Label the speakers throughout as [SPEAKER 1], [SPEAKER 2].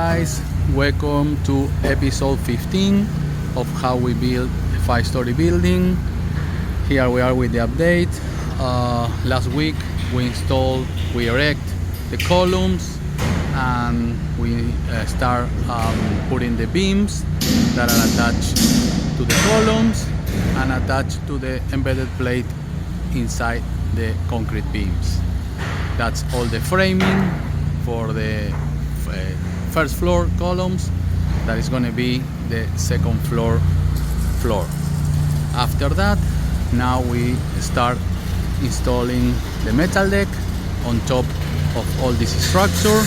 [SPEAKER 1] guys, welcome to episode 15 of how we build a 5-story building. Here we are with the update. Last week we erect the columns, and we start putting the beams that are attached to the columns and attached to the embedded plate inside the concrete beams. That's all the framing for the first floor columns. That is going to be the second floor. After that, now we start installing the metal deck on top of all this structure,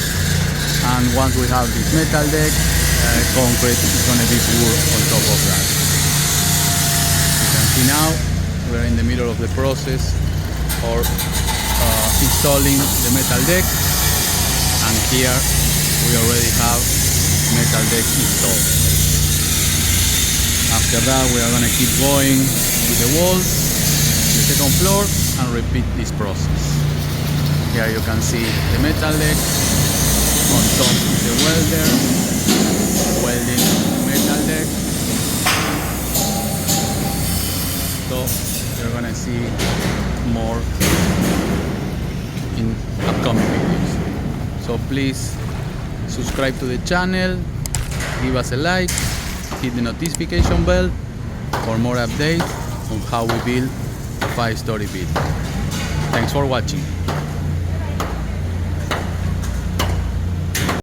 [SPEAKER 1] and once we have this metal deck, concrete is going to be poured on top of that. You can see now we're in the middle of the process of installing the metal deck, and here we already have metal deck installed. After that, we are going to keep going with the walls, the second floor, and repeat this process. Here you can see the metal deck on top of the welder, welding metal deck. So you're going to see more in upcoming videos. So please subscribe to the channel, give us a like, hit the notification bell for more updates on how we build a 5-story building. Thanks for watching.